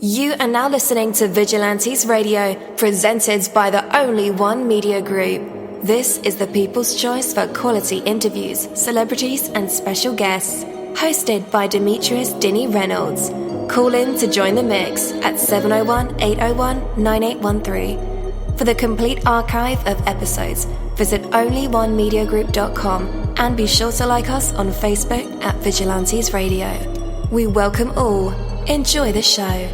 You are now listening to Vigilantes Radio, presented by the Only One Media Group. This is the people's choice for quality interviews, celebrities, and special guests. Hosted by Demetrius Dinny Reynolds. Call in to join the mix at 701-801-9813. For the complete archive of episodes, visit onlyonemediagroup.com and be sure to like us on Facebook at Vigilantes Radio. We welcome all. Enjoy the show.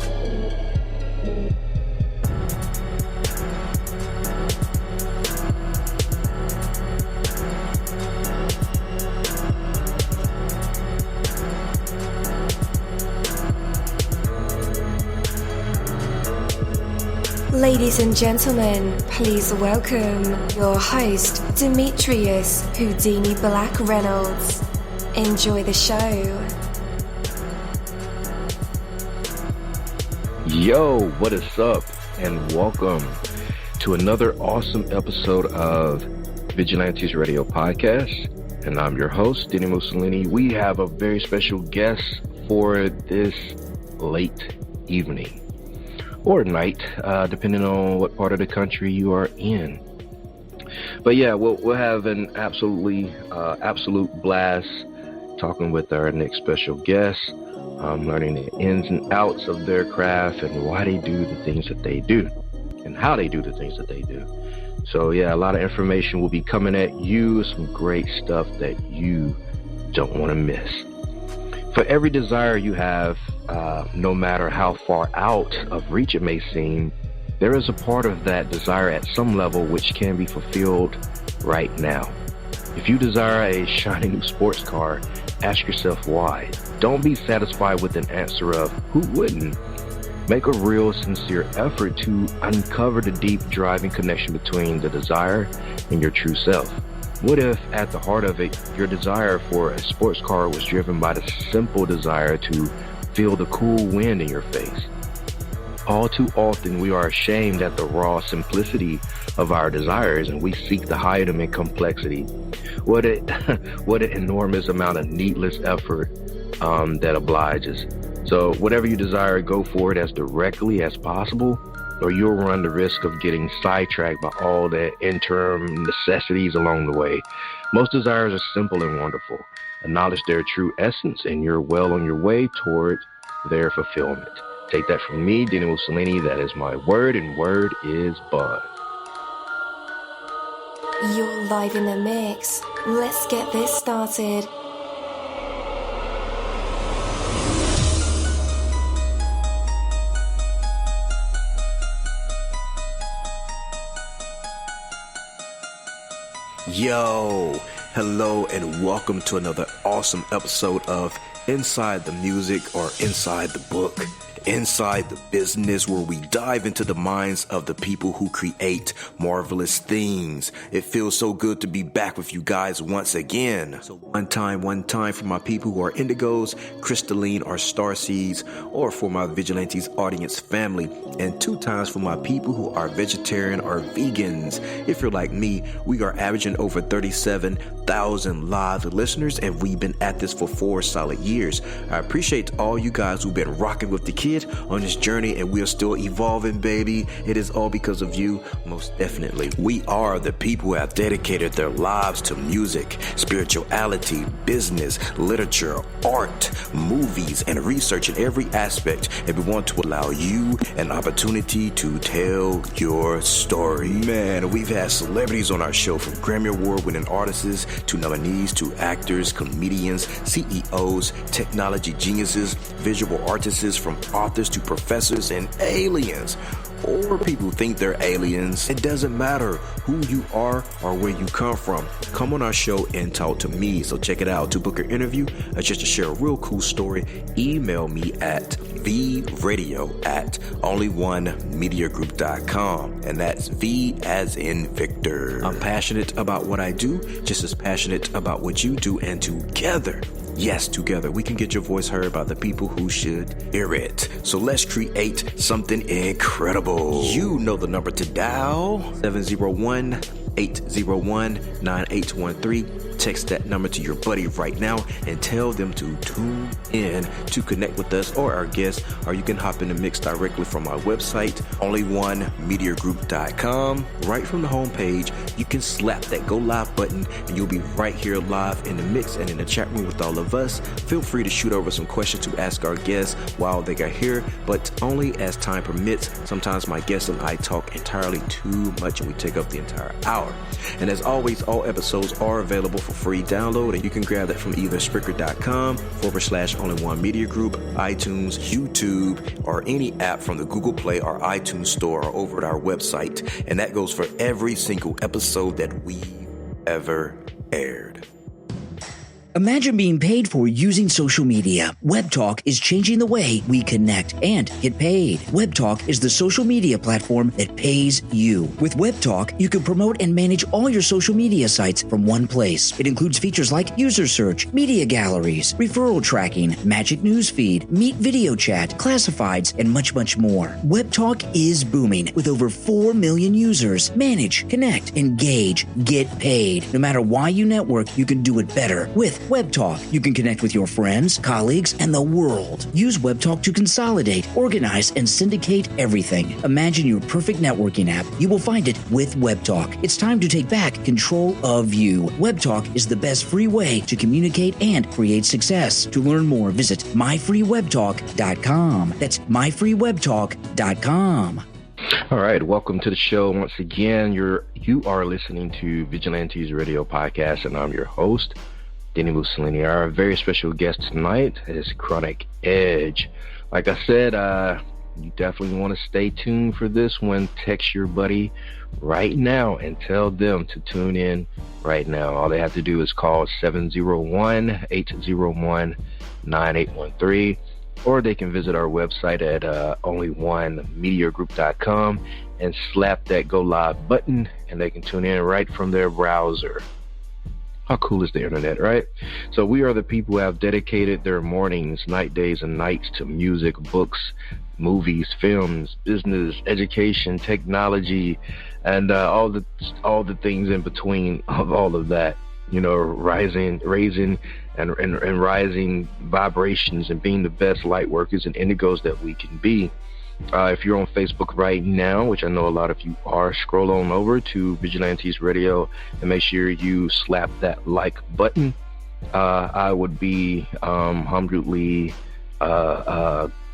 Ladies and gentlemen, please welcome your host, Demetrius Houdini Black Reynolds. Enjoy the show. Yo, what is up? And welcome to another awesome episode of Vigilantes Radio Podcast. And I'm your host, dini-mussolini. We have a very special guest for this late evening. Or night, depending on what part of the country you are in. But yeah, we'll have an absolute blast talking with our next special guest, learning the ins and outs of their craft and why they do the things that they do and how they do the things that they do. So yeah, a lot of information will be coming at you, some great stuff that you don't want to miss. For every desire you have, no matter how far out of reach it may seem, there is a part of that desire at some level which can be fulfilled right now. If you desire a shiny new sports car, ask yourself why. Don't be satisfied with an answer of who wouldn't. Make a real, sincere effort to uncover the deep driving connection between the desire and your true self. What if, at the heart of it, your desire for a sports car was driven by the simple desire to feel the cool wind in your face? All too often, we are ashamed at the raw simplicity of our desires, and we seek to hide them in complexity. What an enormous amount of needless effort that obliges. So whatever you desire, go for it as directly as possible, or you'll run the risk of getting sidetracked by all the interim necessities along the way. Most desires are simple and wonderful. Acknowledge their true essence, and you're well on your way toward their fulfillment. Take that from me, dini-mussolini. That is my word, and word is bond. You're live in the mix. Let's get this started. Yo, hello and welcome to another awesome episode of Inside the Music or Inside the Book. Inside the Business, where we dive into the minds of the people who create marvelous things. It feels so good to be back with you guys once again. So one time for my people who are indigos, crystalline or starseeds, or for my Vigilantes audience family, and 2 times for my people who are vegetarian or vegans. If you're like me, we are averaging over 37,000 live listeners, and we've been at this for 4 solid years. I appreciate all you guys who've been rocking with the kid on this journey, and we are still evolving, baby. It is all because of you, most definitely. We are the people who have dedicated their lives to music, spirituality, business, literature, art, movies, and research in every aspect, and we want to allow you an opportunity to tell your story. Man, we've had celebrities on our show, from Grammy Award-winning artists to nominees to actors, comedians, CEOs, technology geniuses, visual artists, from authors to professors and aliens. Or people think they're aliens. It doesn't matter who you are or where you come from. Come on our show and talk to me. So check it out. To book an interview or just to share a real cool story, email me at vradio@onlyonemediagroup.com. And that's V as in Victor. I'm passionate about what I do, just as passionate about what you do, and together, yes, together, we can get your voice heard by the people who should hear it. So let's create something incredible. You know the number to dial, 701-801-9813. text that number to your buddy right now and tell them to tune in to connect with us or our guests, or you can hop in the mix directly from our website, onlyonemediagroup.com. Right from the homepage, you can slap that go live button and you'll be right here live in the mix and in the chat room with all of us. Feel free to shoot over some questions to ask our guests while they are here, but only as time permits. Sometimes my guests and I talk entirely too much and we take up the entire hour. And as always, all episodes are available for free download, and you can grab that from either Spreaker.com/only1media group, iTunes, YouTube, or any app from the Google Play or iTunes Store, or over at our website. And that goes for every single episode that we've ever aired. Imagine being paid for using social media. WebTalk is changing the way we connect and get paid. WebTalk is the social media platform that pays you. With WebTalk, you can promote and manage all your social media sites from one place. It includes features like user search, media galleries, referral tracking, magic newsfeed, Meet video chat, classifieds, and much, much more. WebTalk is booming with over 4 million users. Manage, connect, engage, get paid. No matter why you network, you can do it better with WebTalk. You can connect with your friends, colleagues, and the world. Use WebTalk to consolidate, organize, and syndicate everything. Imagine your perfect networking app. You will find it with WebTalk. It's time to take back control of you. WebTalk is the best free way to communicate and create success. To learn more, visit myfreewebtalk.com. That's myfreewebtalk.com. All right, welcome to the show once again. You are listening to Vigilantes Radio Podcast, and I'm your host, dini-mussolini. Our very special guest tonight is Chronic Edge. Like I said, you definitely want to stay tuned for this one. Text your buddy right now and tell them to tune in right now. All they have to do is call 701-801-9813, or they can visit our website at onlyonemediagroup.com and slap that go live button, and they can tune in right from their browser. How cool is the internet, right? So we are the people who have dedicated their mornings, night, days, and nights to music, books, movies, films, business, education, technology, and all the things in between of all of that. You know, raising and rising vibrations and being the best light workers and indigos that we can be. If you're on Facebook right now, which I know a lot of you are, scroll on over to Vigilantes Radio and make sure you slap that like button. I would be humbly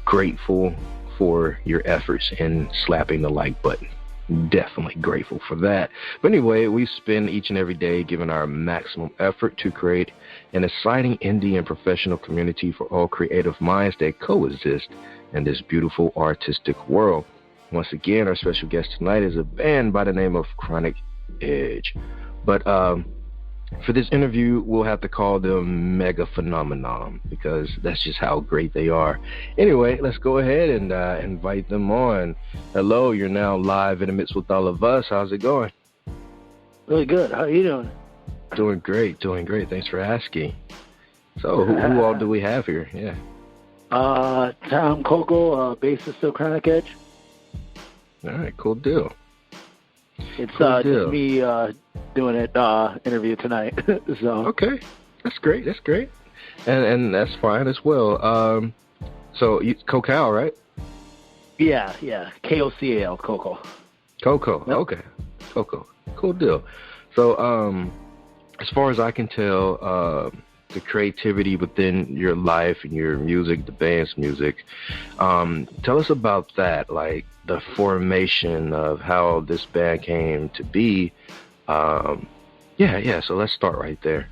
grateful for your efforts in slapping the like button. Definitely grateful for that. But anyway, we spend each and every day giving our maximum effort to create an exciting indie and professional community for all creative minds that coexist in this beautiful artistic world. Once again, our special guest tonight is a band by the name of Chronic Edge. But for this interview, we'll have to call them Mega Phenomenon, because that's just how great they are. Anyway, let's go ahead and invite them on. Hello, you're now live in the midst with all of us. How's it going? Really good. How are you doing? Doing great. Thanks for asking. So, who all do we have here? Yeah. Tom Coco, bassist of Chronic Edge. All right, cool deal. It's just me doing it interview tonight. So okay, that's great. And that's fine as well. So you Cocal, right? Yeah, Kocal, Coco. Coco, yep. Okay, Coco, cool deal. So as far as I can tell, the creativity within your life and your music, the band's music, tell us about that, like the formation of how this band came to be. So let's start right there.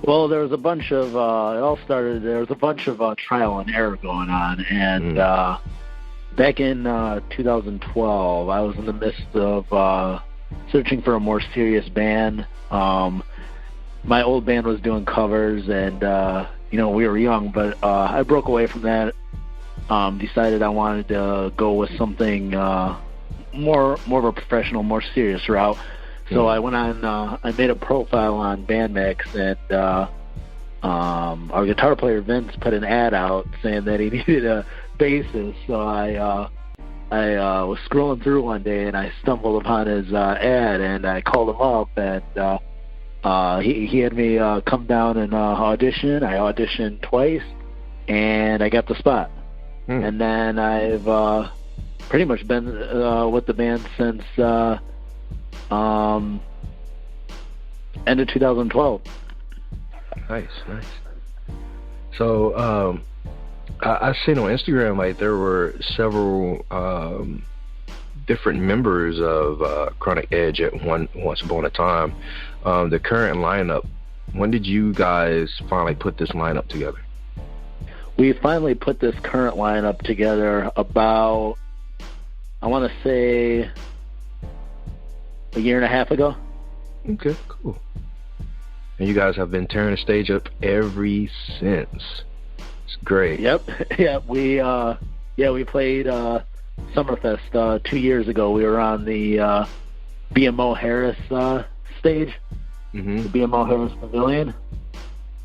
Well, there was a bunch of trial and error going on, and back in 2012, I was in the midst of searching for a more serious band. My old band was doing covers, and we were young, but I broke away from that. Decided I wanted to go with something more of a professional, more serious route. So I went on. I made a profile on Bandmix, and our guitar player Vince put an ad out saying that he needed a bassist. So I was scrolling through one day, and I stumbled upon his ad, and I called him up and he had me come down and audition. I auditioned twice, and I got the spot. And then I've pretty much been with the band since end of 2012. Nice. So I seen on Instagram like there were several different members of Chronic Edge at once upon a time. The current lineup, when did you guys finally put this lineup together? We finally put this current lineup together about, I want to say, a year and a half ago. Okay, cool. And you guys have been tearing the stage up ever since. It's great. Yep. We played Summerfest 2 years ago. We were on the BMO Harris stage, the BMO Harris Pavilion.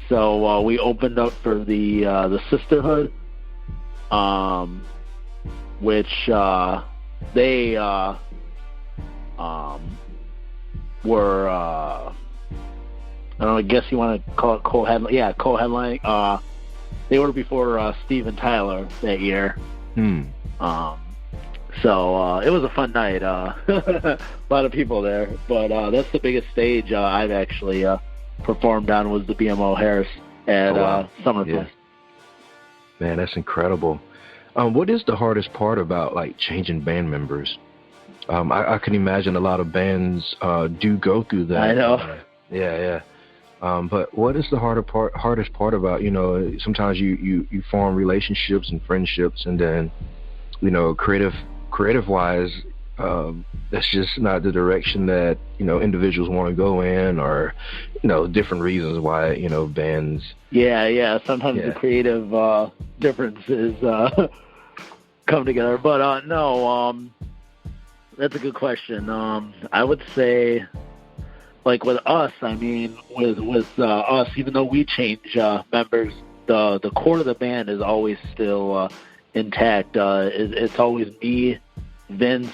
So we opened up for the Sisterhood, which they were, I don't know, I guess you want to call it co-headline. Yeah, co-headline. They were before Steve and Tyler that year. So it was a fun night. A lot of people there. But that's the biggest stage I've actually performed on, was the BMO Harris at Summerfest. Yeah. Man, that's incredible. What is the hardest part about like changing band members? I can imagine a lot of bands do go through that. I know. Yeah. But what is the hardest part about, sometimes you form relationships and friendships, and then, creative wise, that's just not the direction that, individuals want to go in, or, different reasons why, bands. Yeah. Sometimes the creative differences come together. But no, that's a good question. I would say, like with us, I mean, with us, even though we change members, the core of the band is always still intact. It's always me, Vince,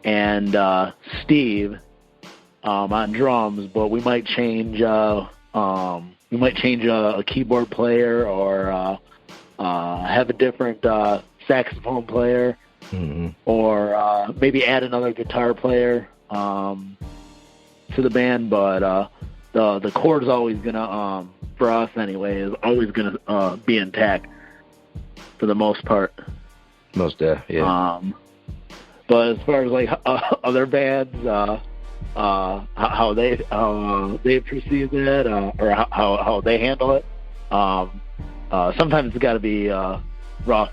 and Steve on drums, but we might change a keyboard player, or have a different saxophone player, or maybe add another guitar player to the band, but the core is always gonna, for us anyway, is always gonna be intact for the most part. Most yeah. But as far as like other bands, how they perceive it, or how they handle it, sometimes it's got to be rough.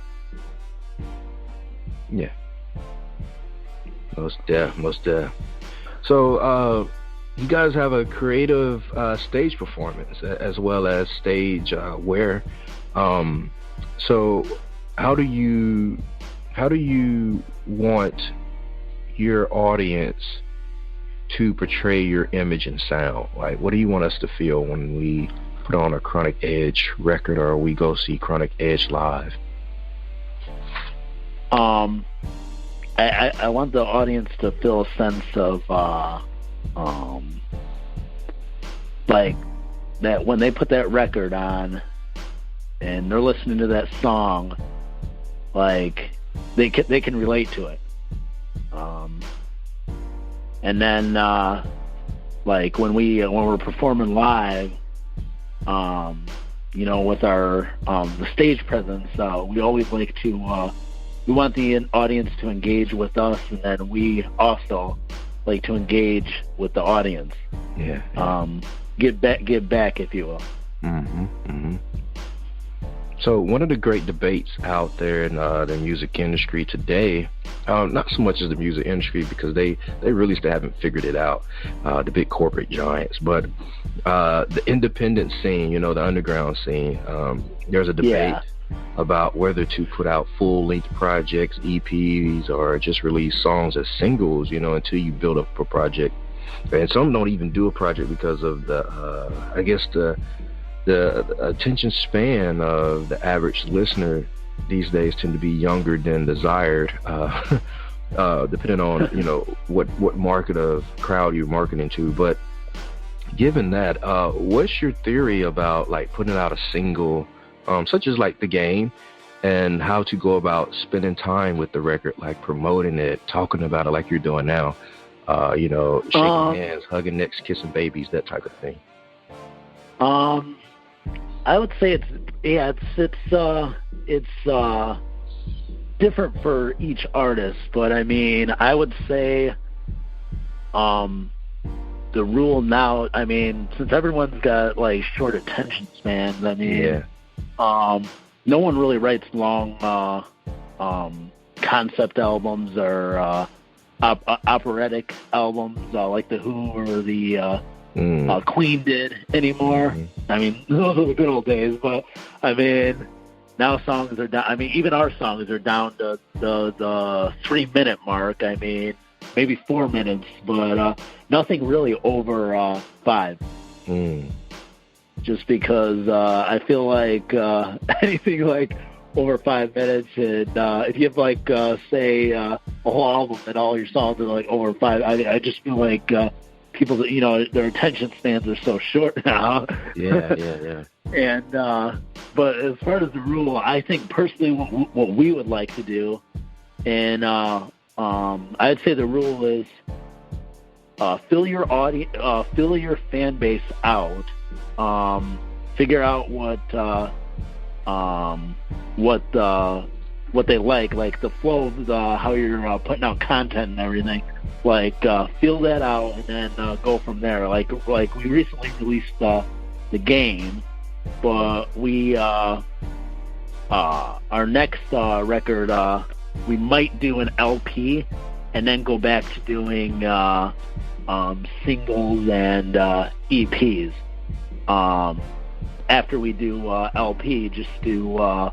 Yeah. Most deaf. So, you guys have a creative stage performance as well as stage wear. So, how do you want your audience to portray your image and sound? Like, what do you want us to feel when we put on a Chronic Edge record, or we go see Chronic Edge live? I want the audience to feel a sense of like that when they put that record on and they're listening to that song, like they can relate to it. And then like when we're performing live, with our the stage presence, we always like to we want the audience to engage with us, and then we also like to engage with the audience. Yeah. Give back, if you will. So one of the great debates out there in the music industry today, not so much as the music industry, because they really still haven't figured it out, the big corporate giants, but the independent scene, the underground scene, there's a debate about whether to put out full-length projects, EPs, or just release songs as singles, until you build up a project. And some don't even do a project because of the attention span of the average listener these days tend to be younger than desired, depending on what market of crowd you're marketing to. But given that, what's your theory about like putting out a single, such as like The Game, and how to go about spending time with the record, like promoting it, talking about it like you're doing now, shaking hands, hugging necks, kissing babies, that type of thing? I would say it's different for each artist, but I mean, I would say the rule now, I mean, since everyone's got like short attention spans, I mean, no one really writes long concept albums or operatic albums like the Who or the Queen did anymore. I mean, those are the good old days, but I mean, now songs are down. I mean, even our songs are down to the 3-minute mark. I mean, maybe 4 minutes, but nothing really over 5. Just because I feel like anything like over 5 minutes, and if you have like say a whole album and all your songs are like over 5, I just feel like people, their attention spans are so short now. Yeah. And but as far as the rule, I think personally what we would like to do, and I'd say the rule is fill your audience, fill your fan base out. Figure out what they like the flow of how you're putting out content and everything. Like feel that out and then go from there. Like we recently released The Game, but we our next record we might do an LP and then go back to doing singles and EPs. After we do LP, just to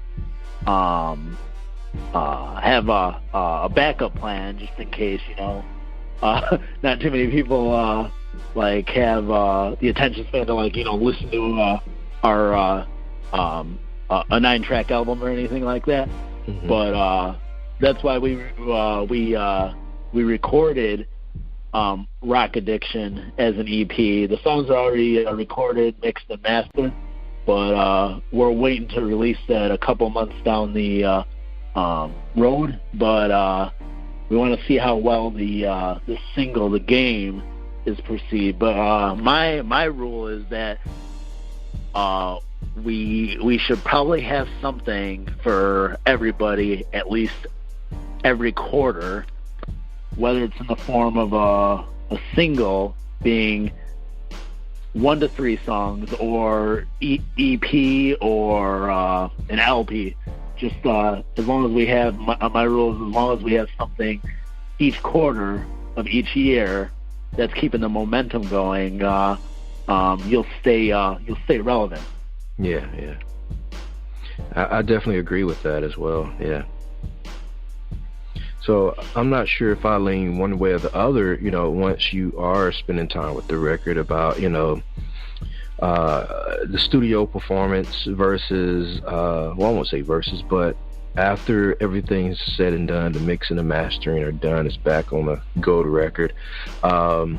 have a backup plan, just in case, not too many people like have the attention span to listen to our a 9-track album or anything like that. But that's why we recorded Rock Addiction as an EP. The songs are already recorded, mixed, and mastered, but we're waiting to release that a couple months down the road. But we want to see how well the single, The Game, is perceived. But my rule is that we should probably have something for everybody at least every quarter, whether it's in the form of a single being 1 to 3 songs, or EP, or an LP. Just as long as we have, my rule is as long as we have something each quarter of each year that's keeping the momentum going, you'll stay relevant. Yeah. I definitely agree with that as well. Yeah. So I'm not sure if I lean one way or the other, once you are spending time with the record, about, the studio performance versus, I won't say versus, but after everything's said and done, the mixing and mastering are done, it's back on the gold record. The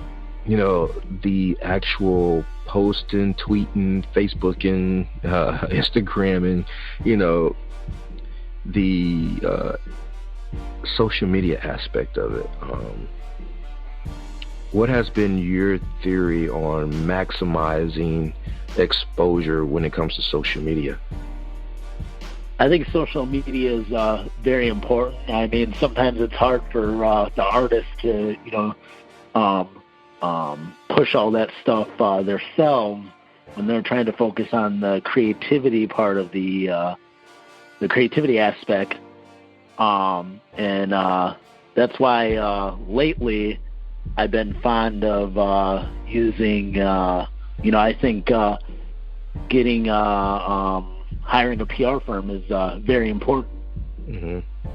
actual posting, tweeting, Facebooking, Instagramming, the social media aspect of it. What has been your theory on maximizing exposure when it comes to social media? I think social media is very important. I mean, sometimes it's hard for the artists to, push all that stuff themselves when they're trying to focus on the creativity part of the creativity aspect. And that's why lately I've been fond of using, I think getting hiring a PR firm is very important.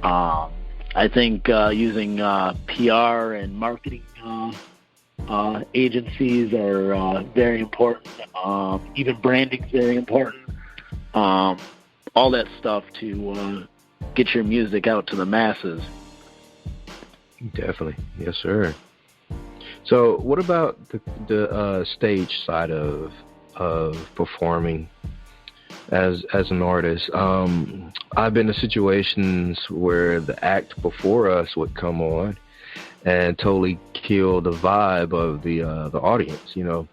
I think using PR and marketing agencies are very important. Even branding is very important. All that stuff to get your music out to the masses. Definitely. Yes, sir. So, what about the stage side of performing as an artist? I've been in situations where the act before us would come on and totally kill the vibe of the audience, you know.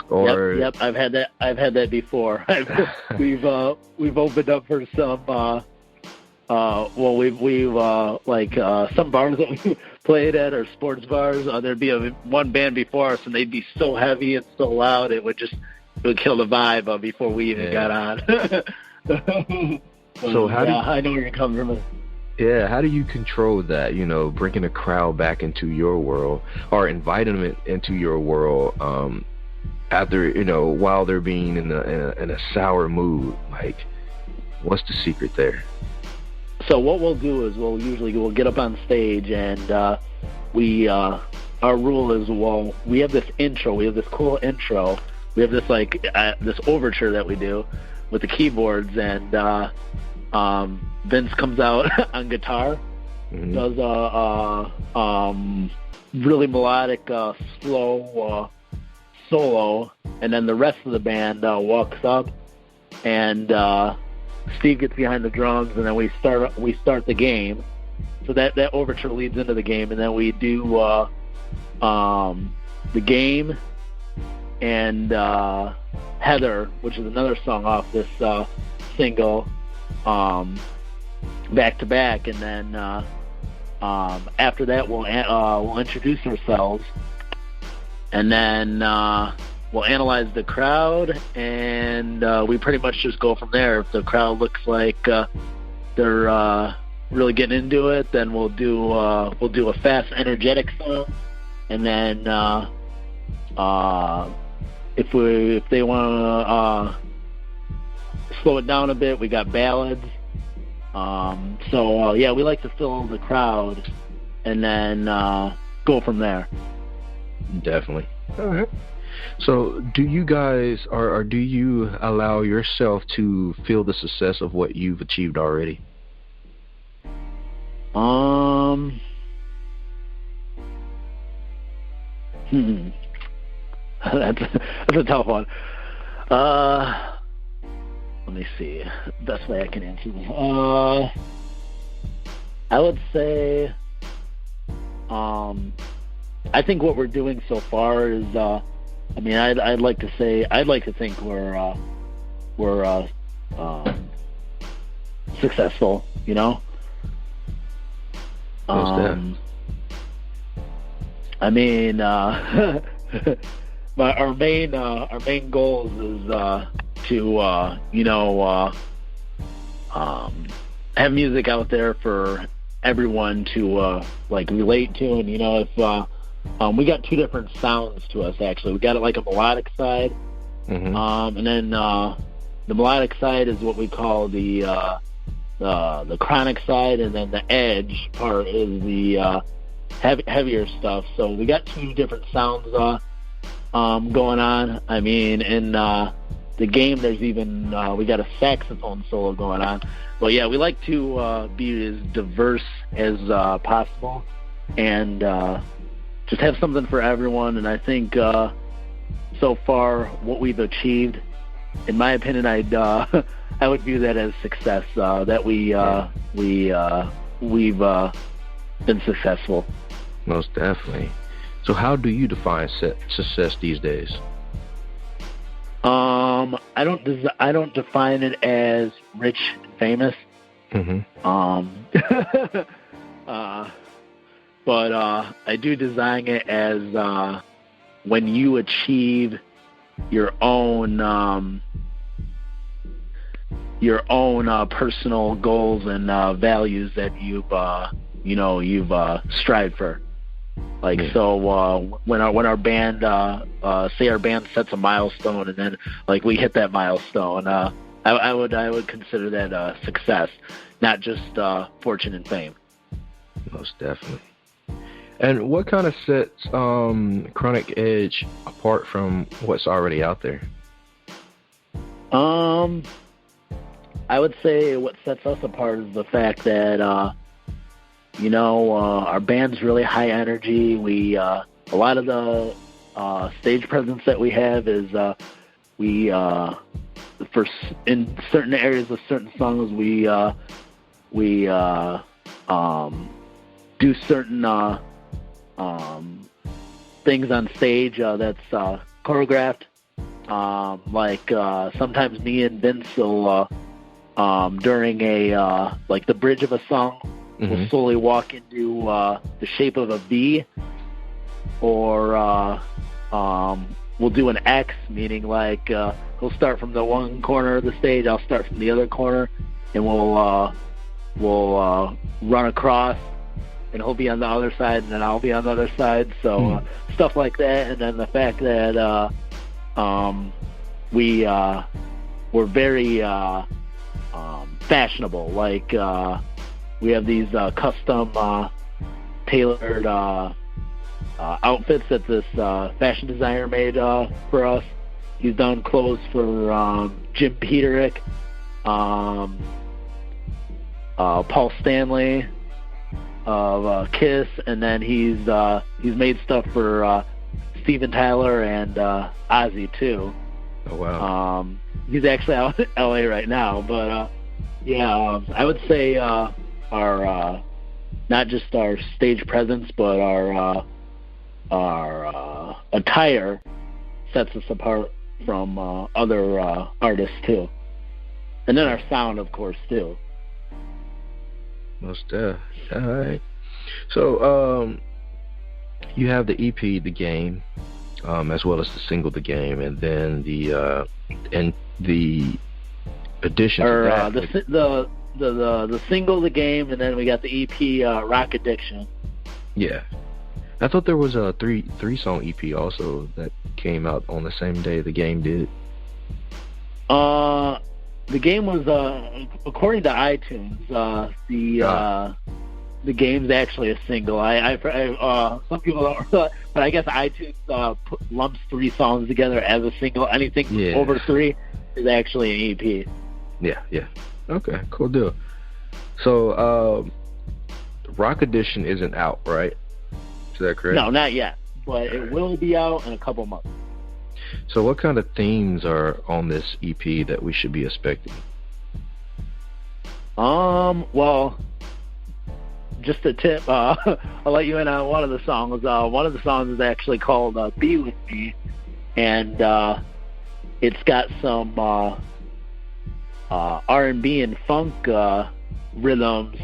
Or yep, I've had that before. We've opened up for some we've some bars that we played at, or sports bars. There'd be one band before us, and they'd be so heavy and so loud it would kill the vibe before we even got on. So I know where you're coming from. Yeah, how do you control that? You know, bringing a crowd back into your world, or inviting them into your world after, you know, while they're being in a sour mood. Like, what's the secret there? So what we'll do is we'll get up on stage, and our rule is, we have this intro, we have this cool intro, we have this this overture that we do with the keyboards, and Vince comes out on guitar, does a really melodic slow solo, and then the rest of the band walks up, and Steve gets behind the drums, and then we start the game. So that overture leads into the game, and then we do the game and Heather, which is another song off this single, back to back, and then after that we'll introduce ourselves, and then we'll analyze the crowd, and we pretty much just go from there. If the crowd looks like they're really getting into it, then we'll do a fast, energetic song, and then if they want to slow it down a bit, we got ballads. We like to fill the crowd, and then go from there. Definitely. All right. So do you guys, or do you allow yourself to feel the success of what you've achieved already? That's a tough one. Let me see. Best way I can answer this. I would say, I think what we're doing so far is, I'd like to think we're successful, you know. Our main goals is to have music out there for everyone to relate to, and if we got two different sounds to us, actually. We got it like a melodic side, and then the melodic side is what we call the chronic side, and then the edge part is the heavier stuff. So we got two different sounds going on. I mean, in the game, there's even we got a saxophone solo going on. But yeah, we like to be as diverse as possible, and just have something for everyone. And I think so far what we've achieved, in my opinion, I would view that as success. That we've been successful. Most definitely. So how do you define success these days? I don't define it as rich and famous. But I do design it as when you achieve your own personal goals and values that you've strived for. So when our band say our band sets a milestone, and then we hit that milestone, I would consider that a success, not just fortune and fame. Most definitely. And what kind of sets Chronic Edge apart from what's already out there? I would say what sets us apart is the fact that our band's really high energy. We a lot of the stage presence that we have is in certain areas of certain songs we do certain things on stage that's choreographed. Like sometimes me and Vince will during like the bridge of a song, we'll slowly walk into the shape of a V, or we'll do an X, meaning like he'll start from the one corner of the stage, I'll start from the other corner, and we'll run across, and he'll be on the other side, and then I'll be on the other side. So stuff like that, and then the fact that we're very fashionable. Like we have these custom tailored outfits that this fashion designer made for us. He's done clothes for Jim Peterick, Paul Stanley of Kiss, and then he's made stuff for Steven Tyler and Ozzy too. Oh wow! He's actually out in LA right now, but I would say our not just our stage presence, but our attire sets us apart from other artists too, and then our sound, of course, too. Most all right. So you have the EP, The Game, as well as the single, The Game, and then the addition to that. The single, The Game, and then we got the EP, Rock Addiction. Yeah, I thought there was a three song EP also that came out on the same day The Game did. The Game was according to iTunes, the Game's actually a single. I some people don't, but I guess iTunes lumps 3 songs together as a single. Anything over 3 is actually an EP. Yeah. Okay, cool deal. So, Rock Edition isn't out, right? Is that correct? No, not yet, but it will be out in a couple months. So, what kind of themes are on this EP that we should be expecting? Well, just a tip. I'll let you in on one of the songs. One of the songs is actually called "Be With Me," and it's got some R&B and funk rhythms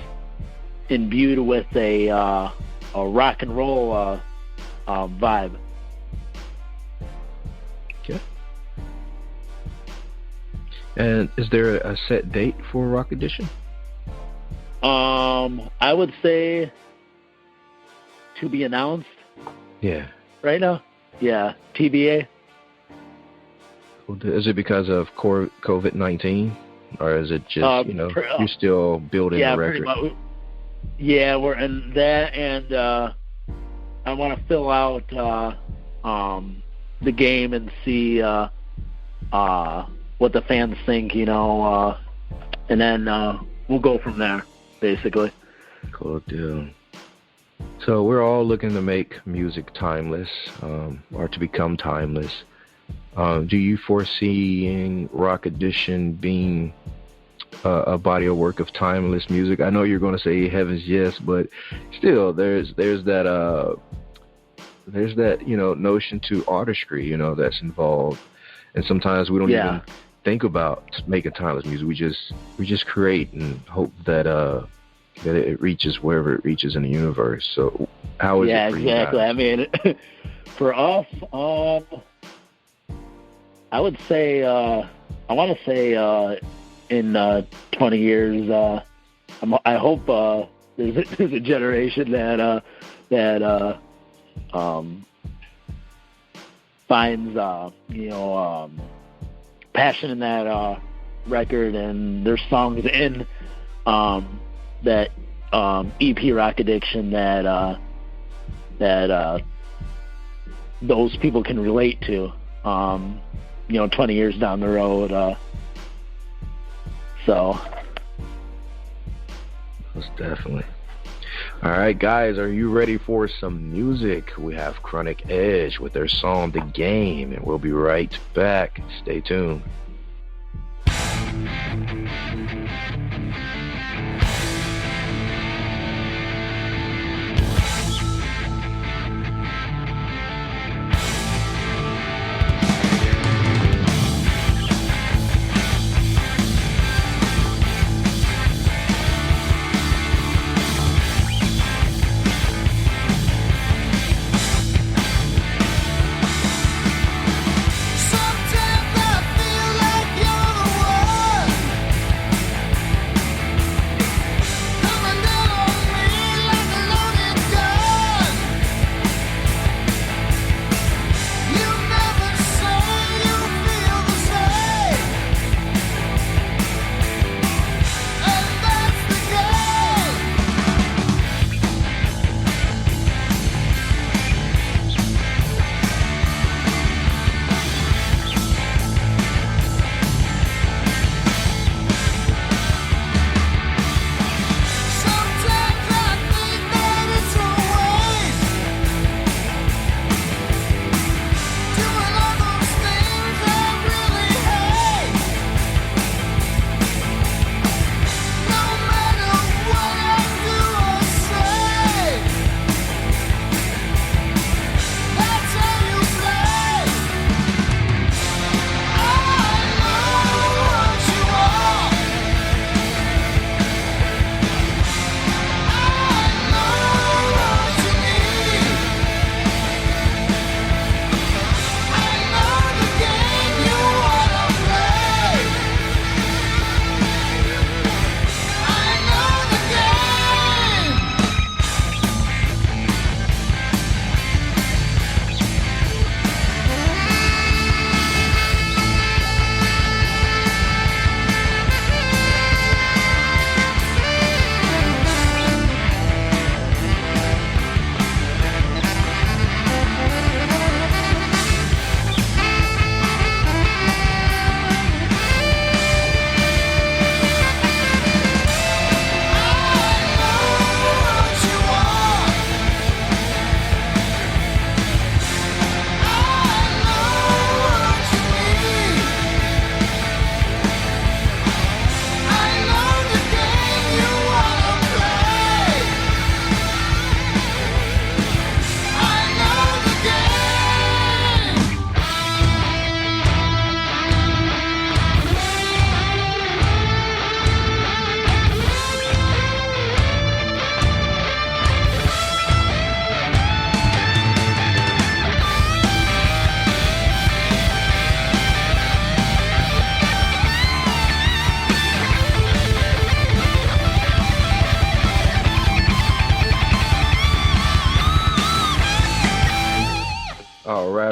imbued with a rock and roll vibe. Okay. And is there a set date for Rock Edition? I would say to be announced. Yeah. Right now? Yeah, TBA. Is it because of COVID-19, or is it just you're still building the record? Pretty much. Yeah, we're in that, and I want to fill out the game and see what the fans think, and then we'll go from there, basically. Cool deal. So we're all looking to make music timeless, or to become timeless. Do you foresee Rock Edition being a body of work of timeless music? I know you're going to say heavens yes, but still, there's that notion to artistry, that's involved, and sometimes we don't even think about making timeless music. We just create and hope that it reaches wherever it reaches in the universe. So how is it for you guys? Exactly. I mean, for us, I would say, I want to say in 20 years, I hope there's a generation that finds passion in that record, and there's songs in that EP Rock Addiction that those people can relate to. 20 years down the road. So. Most definitely. All right, guys, are you ready for some music? We have Chronic Edge with their song The Game, and we'll be right back. Stay tuned.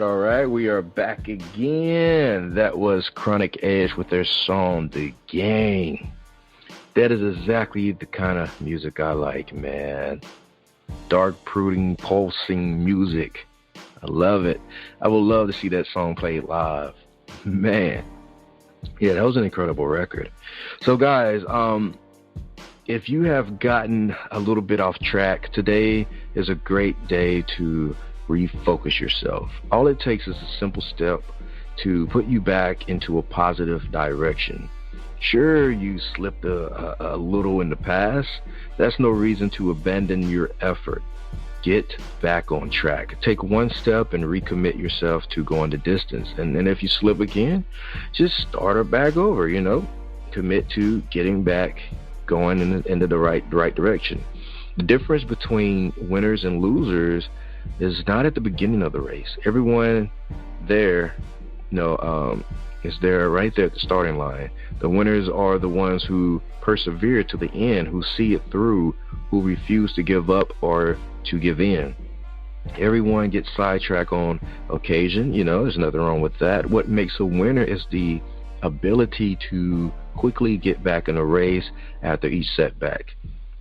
All right, we are back again. That was Chronic Edge with their song, The Game. That is exactly the kind of music I like, man. Dark, brooding, pulsing music. I love it. I would love to see that song played live. Man. Yeah, that was an incredible record. So, guys, if you have gotten a little bit off track, today is a great day to refocus yourself. All it takes is a simple step to put you back into a positive direction. Sure, you slipped a little in the past. That's no reason to abandon your effort. Get back on track. Take one step and recommit yourself to going the distance. And then if you slip again, just start it back over, Commit to getting back going into the right direction. The difference between winners and losers is not at the beginning of the race. Everyone there, is there right there at the starting line. The winners are the ones who persevere to the end, who see it through, who refuse to give up or to give in. Everyone gets sidetracked on occasion, there's nothing wrong with that. What makes a winner is the ability to quickly get back in a race after each setback.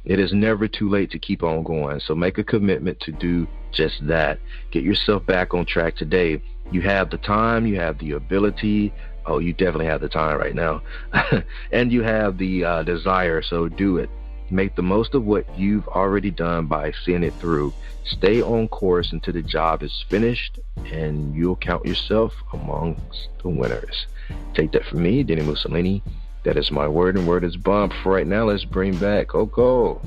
It is never too late to keep on going, so make a commitment to do just that. Get yourself back on track today. You have the time, you have the ability. Oh, you definitely have the time right now. And you have the desire, so do it. Make the most of what you've already done by seeing it through. Stay on course until the job is finished, and you'll count yourself amongst the winners. Take that from me, Dini-Mussolini. That is my word, and word is bond. For right now, let's bring back Coco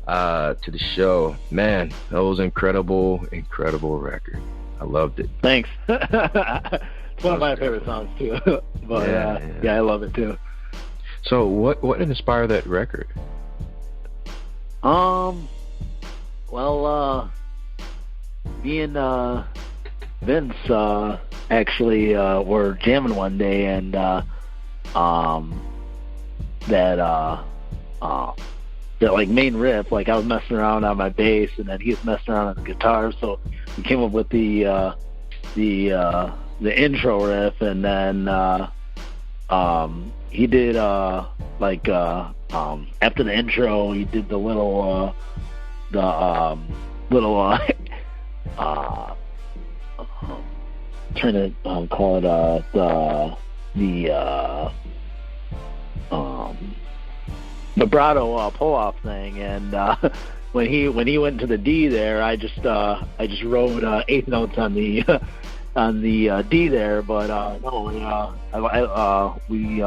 to the show. Man, that was incredible record. I loved it. Thanks. It's one of my favorite songs too. But yeah, I love it too. So what inspired that record? Well, me and Vince actually were jamming one day, and that like main riff, like I was messing around on my bass, and then he was messing around on the guitar, so we came up with the intro riff, and then he did after the intro, he did the little trying to call it the vibrato pull-off thing, and when he went to the D there, I just wrote eighth notes on the D there, but no, we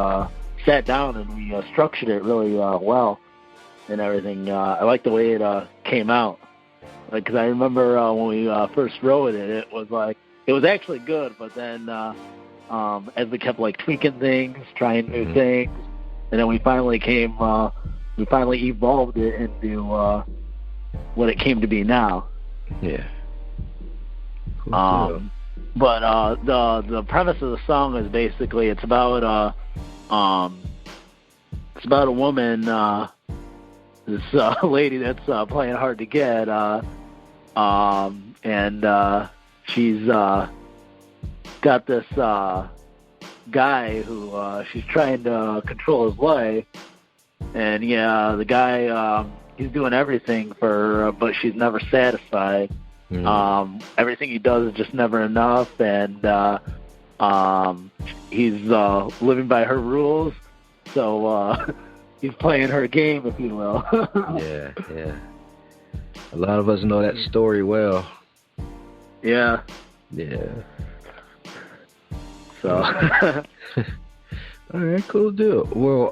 sat down and we structured it really well and everything. I like the way it came out, because I remember when we first wrote it, it was actually good, but then as we kept like tweaking things, trying new things, and then we finally evolved it into what it came to be now. Yeah. Cool. But the premise of the song is basically it's about a woman, this lady that's playing hard to get, and she's got this guy who she's trying to control his life, and the guy he's doing everything for her, but she's never satisfied. Everything he does is just never enough, and he's living by her rules, so he's playing her game, if you will. Yeah. A lot of us know that story well. Yeah. So. All right, cool deal. Well,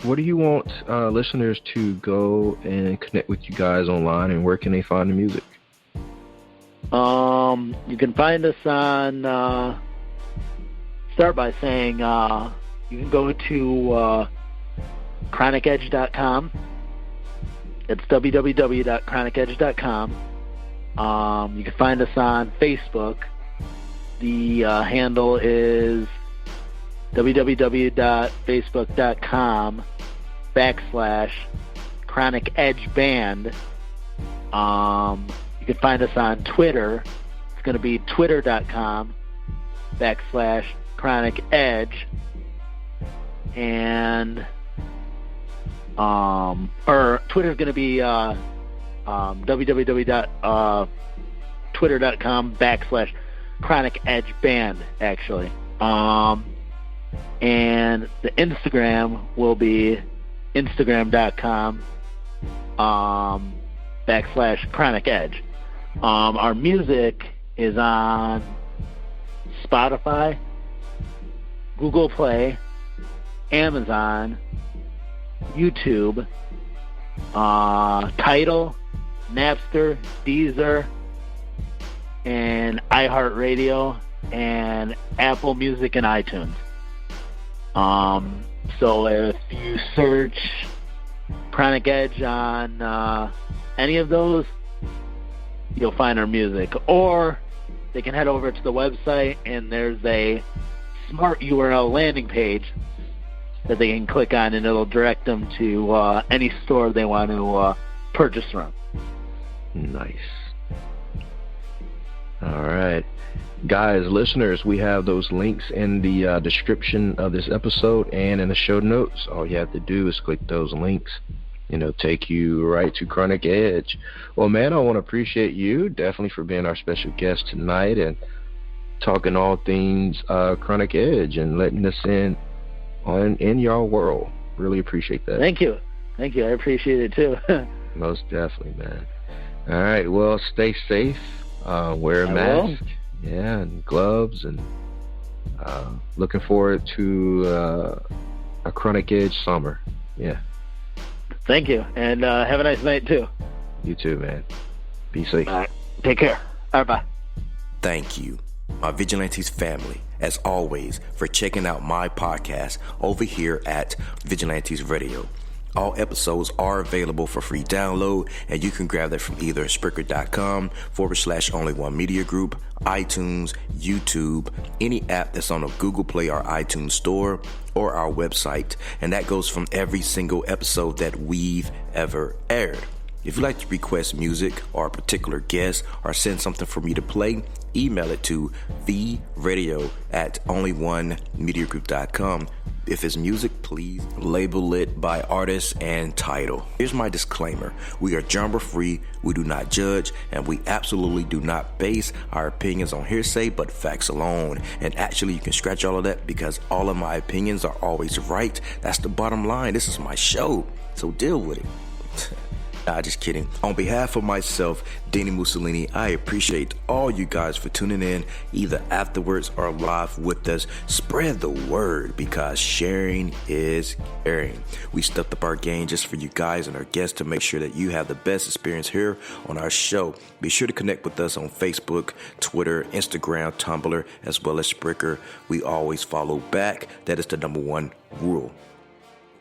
where do you want listeners to go and connect with you guys online, and where can they find the music? You can find us on, start by saying, you can go to chronicedge.com. It's www.chronicedge.com. You can find us on Facebook. The handle is www.facebook.com/Chronic Edge Band. You can find us on Twitter. It's going to be twitter.com/Chronic Edge. And or Twitter's going to be www.twitter.com/Chronic Edge Band, actually. And the Instagram will be instagram.com/Chronic Edge. Our music is on Spotify, Google Play, Amazon, YouTube, Tidal, Napster, Deezer, and iHeartRadio, and Apple Music and iTunes. So if you search Chronic Edge on any of those, you'll find our music. Or they can head over to the website, and there's a smart URL landing page that they can click on, and it'll direct them to any store they want to purchase from. Nice. All right. Guys, listeners, we have those links in the description of this episode and in the show notes. All you have to do is click those links, and it'll take you right to Chronic Edge. Well, man, I want to appreciate you definitely for being our special guest tonight and talking all things Chronic Edge and letting us in your world. Really appreciate that. Thank you. Thank you. I appreciate it too. Most definitely, man. All right. Well, stay safe. Wear a mask. Yeah, and gloves, and looking forward to a chronic edge summer. Yeah. Thank you, and have a nice night too. You too, man. Be safe. All right. Take care. All right, bye. Thank you, my Vigilantes family, as always, for checking out my podcast over here at Vigilantes Radio. All episodes are available for free download, and you can grab that from either Spreaker.com/only1mediagroup, iTunes, YouTube, any app that's on a Google Play or iTunes store, or our website. And that goes from every single episode that we've ever aired. If you'd like to request music or a particular guest or send something for me to play, email it to vradio@only1mediagroup.com. If it's music, please label it by artist and title. Here's my disclaimer. We are genre free, we do not judge, and we absolutely do not base our opinions on hearsay but facts alone. And actually, you can scratch all of that because all of my opinions are always right. That's the bottom line. This is my show, so deal with it. Nah, just kidding. On behalf of myself, Dini-Mussolini, I appreciate all you guys for tuning in, either afterwards or live with us. Spread the word, because sharing is caring. We stepped up our game just for you guys and our guests to make sure that you have the best experience here on our show. Be sure to connect with us on Facebook, Twitter, Instagram, Tumblr, as well as Spreaker. We always follow back. That is the number one rule.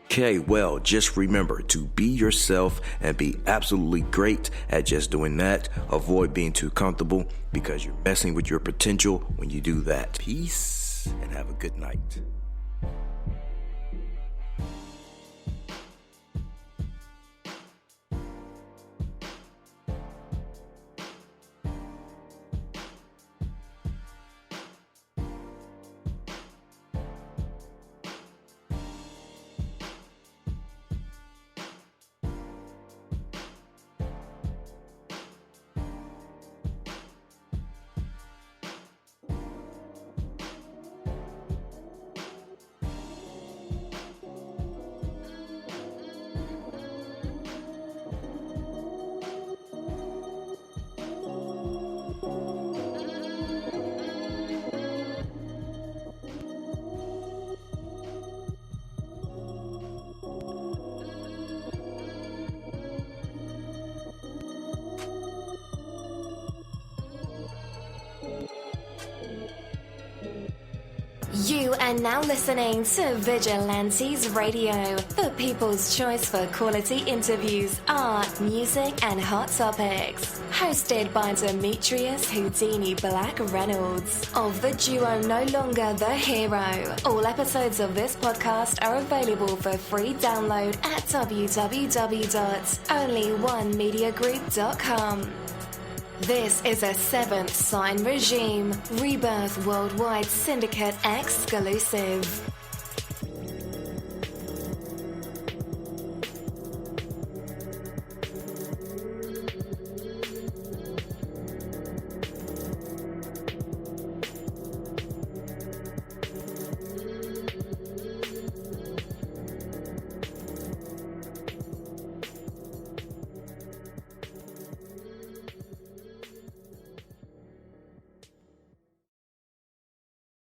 Okay, well, just remember to be yourself and be absolutely great at just doing that. Avoid being too comfortable, because you're messing with your potential when you do that. Peace, and have a good night. You are now listening to Vigilantes Radio, the people's choice for quality interviews, art, music, and hot topics. Hosted by Demetrius Houdini Black Reynolds of the duo No Longer the Hero. All episodes of this podcast are available for free download at www.onlyonemediagroup.com. This is a Seventh Sign Regime Rebirth Worldwide Syndicate exclusive.